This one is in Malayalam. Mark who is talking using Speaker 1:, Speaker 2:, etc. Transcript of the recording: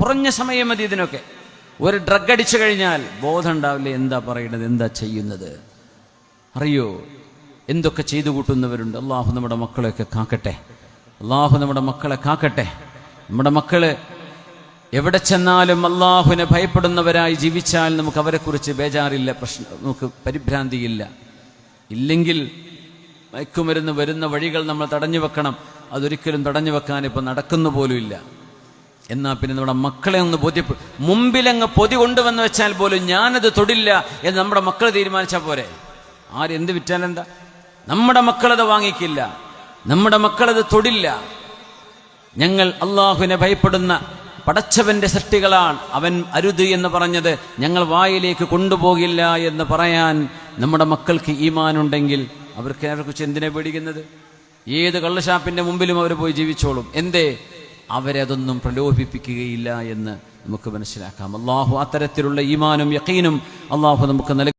Speaker 1: കുറഞ്ഞ സമയം മതി ഇതിനൊക്കെ. ഒരു ഡ്രഗ് അടിച്ചു കഴിഞ്ഞാൽ ബോധം ഉണ്ടാവില്ല, എന്താ പറയുന്നത്, എന്താ ചെയ്യുന്നത്. അറിയോ എന്തൊക്കെ ചെയ്തു കൂട്ടുന്നവരുണ്ട്. അള്ളാഹു നമ്മുടെ മക്കളെയൊക്കെ കാക്കട്ടെ. അള്ളാഹു നമ്മുടെ മക്കളെ കാക്കട്ടെ. നമ്മുടെ മക്കള് എവിടെ ചെന്നാലും അള്ളാഹുവിനെ ഭയപ്പെടുന്നവരായി ജീവിച്ചാൽ നമുക്ക് അവരെക്കുറിച്ച് ബേജാറില്ല, നമുക്ക് പരിഭ്രാന്തിയില്ല. ഇല്ലെങ്കിൽ മയക്കുമരുന്ന് വരുന്ന വഴികൾ നമ്മൾ തടഞ്ഞു വെക്കണം. അതൊരിക്കലും തടഞ്ഞു വെക്കാൻ ഇപ്പം നടക്കുന്നു പോലും ഇല്ല. എന്നാൽ പിന്നെ നമ്മുടെ മക്കളെ ഒന്ന് മുമ്പിലങ്ങ് പൊതി കൊണ്ടുവന്ന് വെച്ചാൽ പോലും ഞാനത് തൊടില്ല എന്ന് നമ്മുടെ മക്കൾ തീരുമാനിച്ചാൽ പോരെ. ആരെന്ത് വിറ്റാലെന്താ, നമ്മുടെ മക്കളത് വാങ്ങിക്കില്ല, നമ്മുടെ മക്കളത് തൊടില്ല. ഞങ്ങൾ അള്ളാഹുവിനെ ഭയപ്പെടുന്ന പടച്ചവന്റെ സൃഷ്ടികളാണ്. അവൻ അരുത് എന്ന് പറഞ്ഞത് ഞങ്ങൾ വായിലേക്ക് കൊണ്ടുപോകില്ല എന്ന് പറയാൻ നമ്മുടെ മക്കൾക്ക് ഈമാനുണ്ടെങ്കിൽ അവരെക്കുറിച്ച് എന്തിനെ പേടിക്കുന്നത്? ഏത് കള്ളുഷാപ്പിന്റെ മുമ്പിലും അവർ പോയി ജീവിച്ചോളും. എന്തേ? അവരതൊന്നും പ്രലോഭിപ്പിക്കുകയില്ല എന്ന് നമുക്ക് മനസ്സിലാക്കാം. അള്ളാഹു അത്തരത്തിലുള്ള ഈമാനും യഖീനും അള്ളാഹു നമുക്ക് നൽകി.